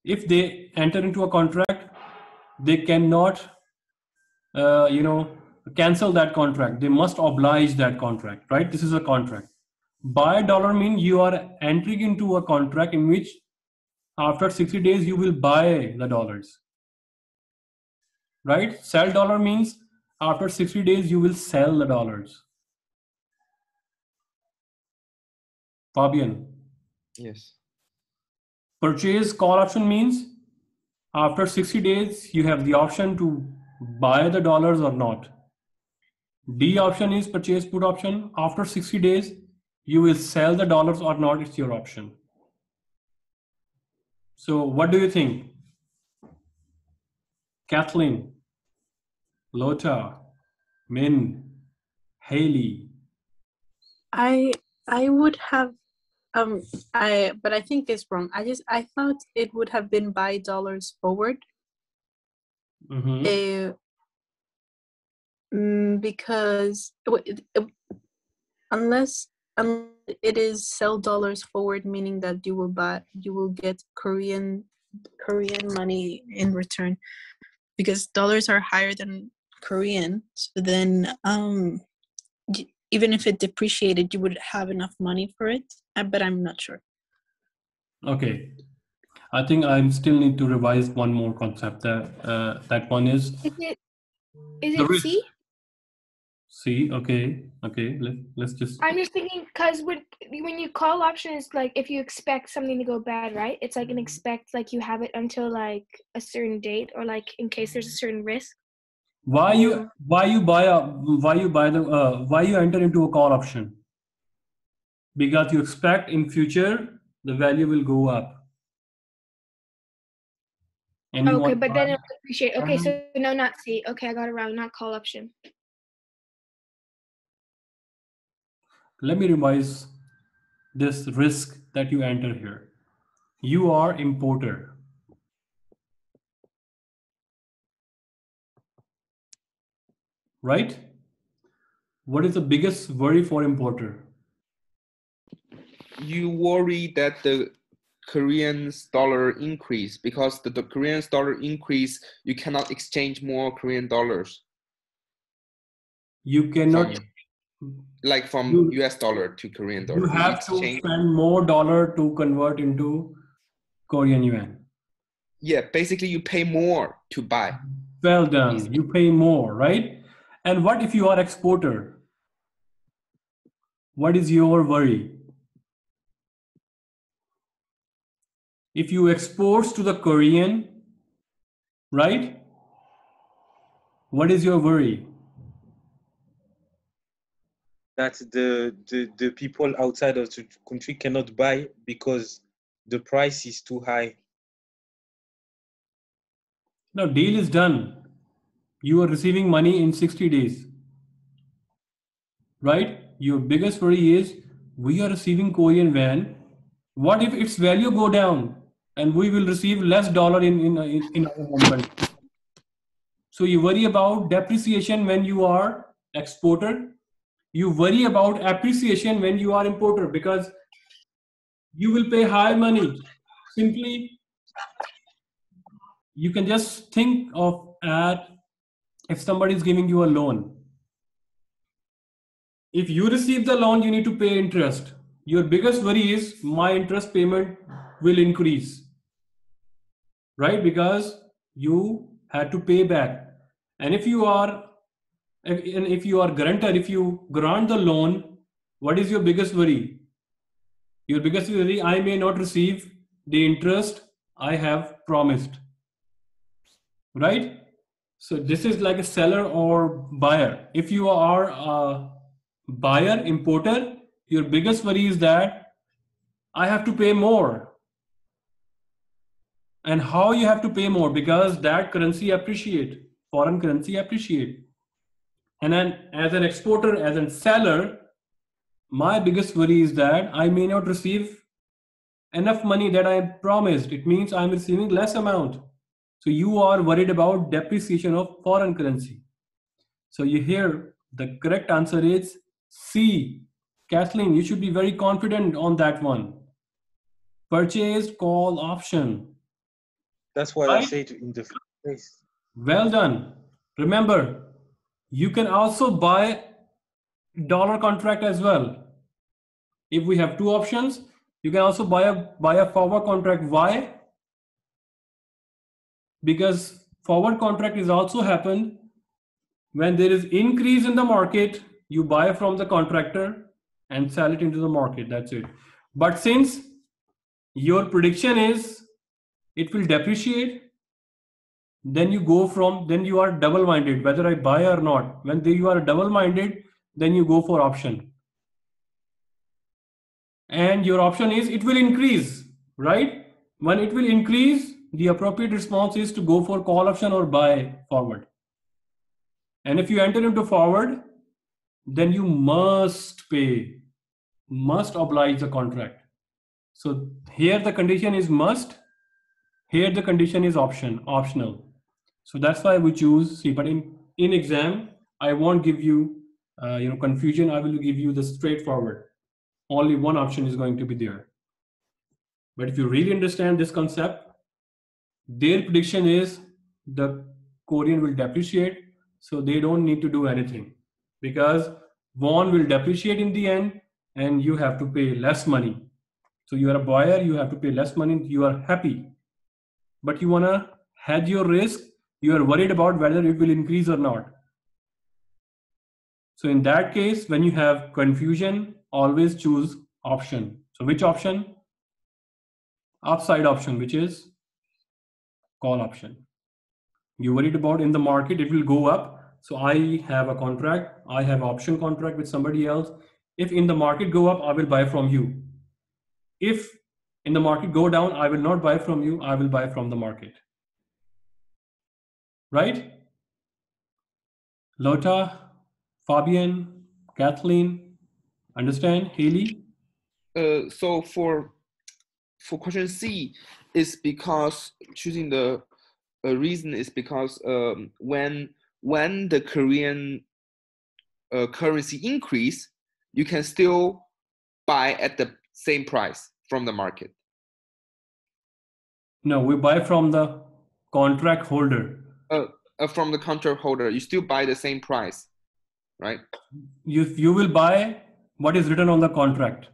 If they enter into a contract, they cannot, cancel that contract. They must oblige that contract, right? This is a contract. Buy dollar means you are entering into a contract in which after 60 days you will buy the dollars, right? Sell dollar means after 60 days you will sell the dollars. Fabian. Yes. Purchase call option means after 60 days you have the option to buy the dollars or not. D option is purchase put option. After 60 days you will sell the dollars or not, it's your option. So what do you think? Kathleen, Lota, Min, Haley. I would have but I think it's wrong. I thought it would have been buy dollars forward. Because unless it is sell dollars forward, meaning that you will get Korean money in return, because dollars are higher than Korean. So then even if it depreciated, you would have enough money for it, but I'm not sure. Okay, I think I still need to revise one more concept. That one is it C? C, okay. Let's just. I'm just thinking because when you call option is like if you expect something to go bad, right? It's like an expect, like you have it until like a certain date, or like in case there's a certain risk. Why you enter into a call option? Because you expect in future the value will go up. And okay, but then it'll appreciate. Okay, so no, not C. Okay, I got it wrong. Not call option. Let me revise this risk that you enter here. You are importer. Right? What is the biggest worry for importer? You worry that the Korean dollar increase, because the Korean dollar increase, you cannot exchange more Korean dollars. You cannot. From US dollar to Korean dollar. You have to spend more dollar to convert into Korean yuan. Yeah, basically you pay more to buy. Well done. You pay more, right? And what if you are exporter? What is your worry? If you export to the Korean, right? What is your worry? That the people outside of the country cannot buy because the price is too high. No, deal is done. You are receiving money in 60 days. Right? Your biggest worry is we are receiving Korean yuan. What if its value go down and we will receive less dollar in our home country? So you worry about depreciation when you are exporter. You worry about appreciation when you are importer, because you will pay high money. Simply, you can just think of if somebody is giving you a loan. If you receive the loan, you need to pay interest. Your biggest worry is my interest payment will increase, right? Because you had to pay back. And if you are guarantor, if you grant the loan, what is your biggest worry? Your biggest worry, I may not receive the interest I have promised, right? So this is like a seller or buyer. If you are a buyer, importer, your biggest worry is that I have to pay more. And how you have to pay more? Because that currency appreciate, foreign currency appreciate. And then as an exporter, as a seller, my biggest worry is that I may not receive enough money that I promised. It means I'm receiving less amount. So you are worried about depreciation of foreign currency. So you hear the correct answer is C. Kathleen, you should be very confident on that one. Purchased call option. That's what I Right? said in the first place. Well done. Remember, you can also buy dollar contract as well. If we have two options, you can also buy a forward contract. Why? Because forward contract is also happen when there is increase in the market, you buy from the contractor and sell it into the market. That's it. But since your prediction is it will depreciate, then you are double-minded, whether I buy or not. When you are double-minded, then you go for option. And your option is it will increase, right? When it will increase, the appropriate response is to go for call option or buy forward. And if you enter into forward, then you must oblige the contract. So here the condition is must, here the condition is optional. So that's why we choose C. But in exam, I won't give you confusion. I will give you the straightforward. Only one option is going to be there. But if you really understand this concept, their prediction is the Korean will depreciate, so they don't need to do anything because won will depreciate in the end and you have to pay less money. So you are a buyer, you have to pay less money, you are happy. But you want to hedge your risk, you are worried about whether it will increase or not. So in that case, when you have confusion, always choose option. So which option? Upside option, which is call option. You worried about in the market, it will go up. So I have a contract, I have option contract with somebody else. If in the market go up, I will buy from you. If in the market go down, I will not buy from you, I will buy from the market. Right? Lota, Fabian, Kathleen, understand? Haley? So for question C, is because choosing the reason is because when the Korean currency increase, you can still buy at the same price from the market. No, we buy from the contract holder. From the contract holder, you still buy the same price, right? You will buy what is written on the contract.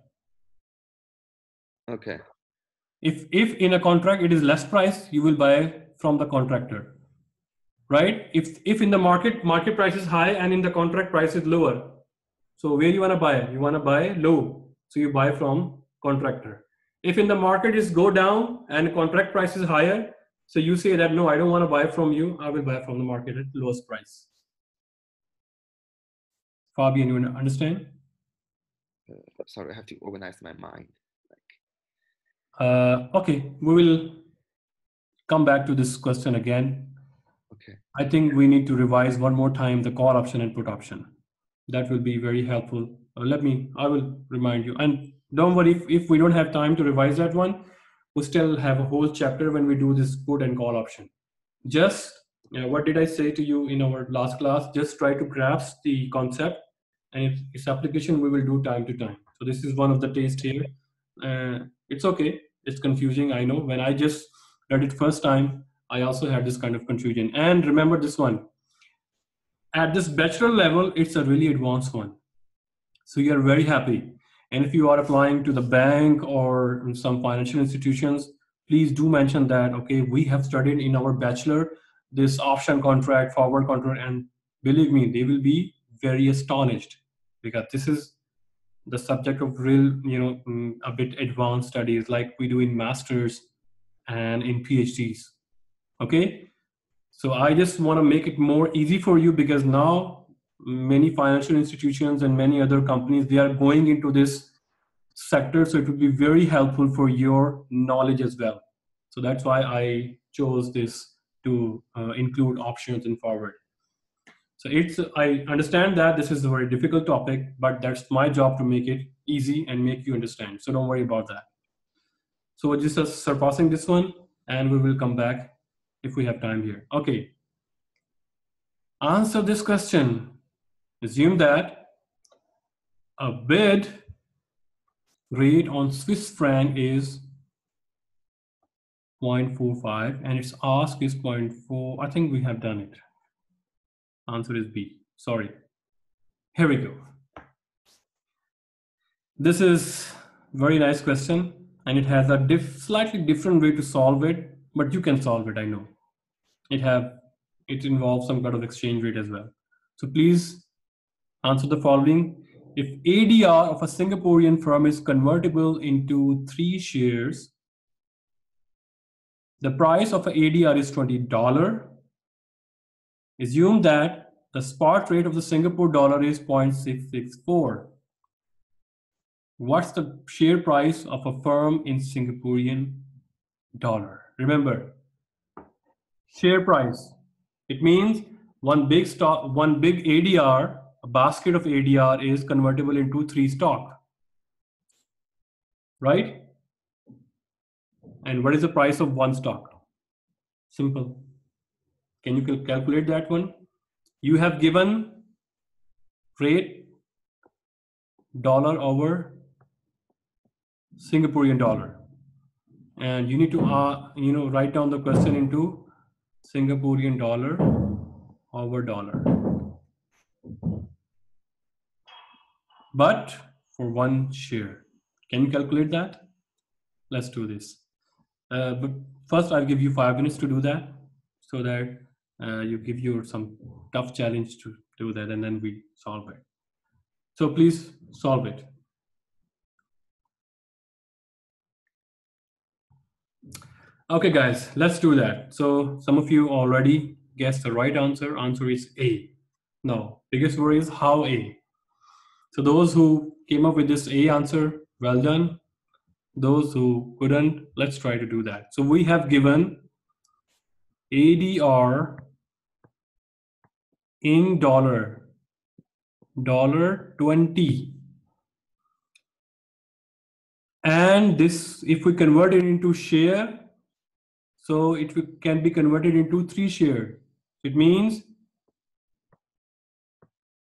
Okay. If in a contract it is less price, you will buy from the contractor, right? If in the market price is high and in the contract price is lower, so where you want to buy? You want to buy low, so you buy from contractor. If in the market is go down and contract price is higher, so you say that no, I don't want to buy from you, I will buy from the market at lowest price. Fabian, you understand? Sorry, I have to organize my mind. Okay, we will come back to this question again. Okay. I think we need to revise one more time the call option and put option. That will be very helpful. I will remind you. And don't worry if we don't have time to revise that one, we still have a whole chapter when we do this put and call option. Just what did I say to you in our last class? Just try to grasp the concept, and its application we will do time to time. So this is one of the taste here. It's okay. It's confusing. I know when I just read it first time, I also had this kind of confusion. And remember this one. At this bachelor level, it's a really advanced one. So you're very happy. And if you are applying to the bank or some financial institutions, please do mention that, okay, we have studied in our bachelor this option contract, forward contract, and believe me, they will be very astonished because this is the subject of real, a bit advanced studies like we do in masters and in PhDs. Okay. So I just want to make it more easy for you because now many financial institutions and many other companies, they are going into this sector. So it would be very helpful for your knowledge as well. So that's why I chose this to include options and forward. So I understand that this is a very difficult topic, but that's my job to make it easy and make you understand. So don't worry about that. So we're just surpassing this one and we will come back if we have time here. Okay. Answer this question. Assume that a bid rate on Swiss franc is 0.45 and its ask is 0.4. I think we have done it. Answer is B. Sorry. Here we go. This is very nice question and it has a slightly different way to solve it, but you can solve it, I know. It involves some kind of exchange rate as well. So please answer the following. If ADR of a Singaporean firm is convertible into 3 shares, the price of an ADR is $20. Assume that the spot rate of the Singapore dollar is 0.664. What's the share price of a firm in Singaporean dollar? Remember, share price. It means one big ADR, a basket of ADR is convertible into 3 stock, right? And what is the price of 1 stock? Simple. Can you calculate that one? You have given rate dollar over Singaporean dollar, and you need to write down the question into Singaporean dollar over dollar, but for 1 share. Can you calculate that? Let's do this. But first I'll give you 5 minutes to do that, so that you give you some tough challenge to do that, and then we solve it. So please solve it. Okay guys, let's do that. So some of you already guessed the right answer. Answer is A. Now, biggest worry is how A. So those who came up with this A answer, well done. Those who couldn't, let's try to do that. So we have given ADR in dollar 20. And this, if we convert it into share, so it can be converted into 3 shares. It means,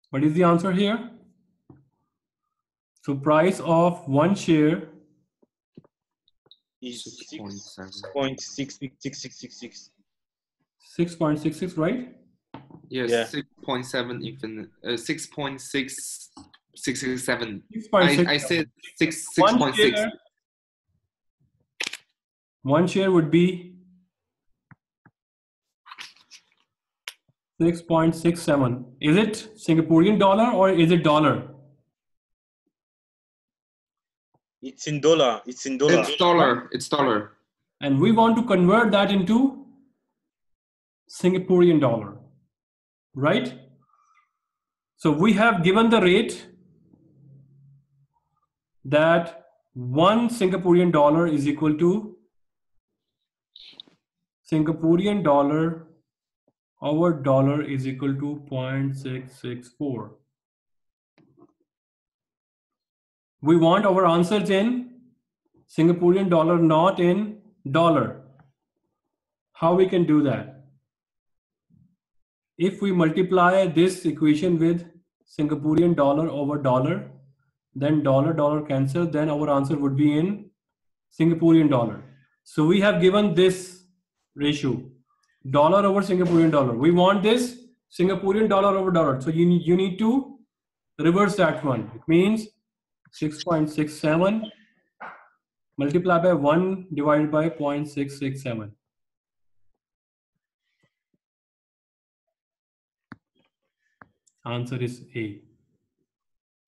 what is the answer here? So price of 1 share is 6.6666. 6.66, right? Yes, Yeah. 6.7 infinite. 6.667. 6.6. I said 1 6.6. share, 1 share would be 6.67. Is it Singaporean dollar or is it dollar? It's in dollar. It's in dollar. It's dollar. It's dollar. And we want to convert that into Singaporean dollar, right? So we have given the rate that 1 Singaporean dollar is equal to Singaporean dollar over dollar is equal to 0.664. We want our answers in Singaporean dollar, not in dollar. How we can do that? If we multiply this equation with Singaporean dollar over dollar, then dollar cancel, then our answer would be in Singaporean dollar. So we have given this ratio, dollar over Singaporean dollar. We want this Singaporean dollar over dollar. So you need to reverse that one. It means 6.67 multiplied by 1 divided by 0.667. Answer is A.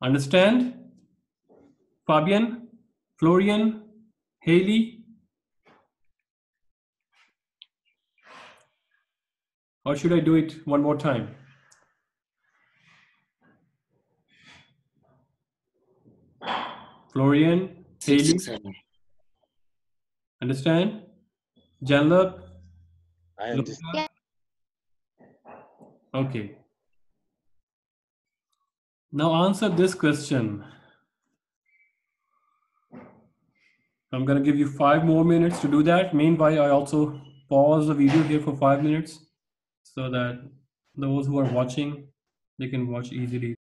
Understand? Fabian, Florian, Haley? Or should I do it one more time? Florian, Haley? 667. Understand? Janlab? I understand. Yeah. Okay. Now answer this question. I'm going to give you 5 more minutes to do that. Meanwhile, I also pause the video here for 5 minutes so that those who are watching, they can watch easily.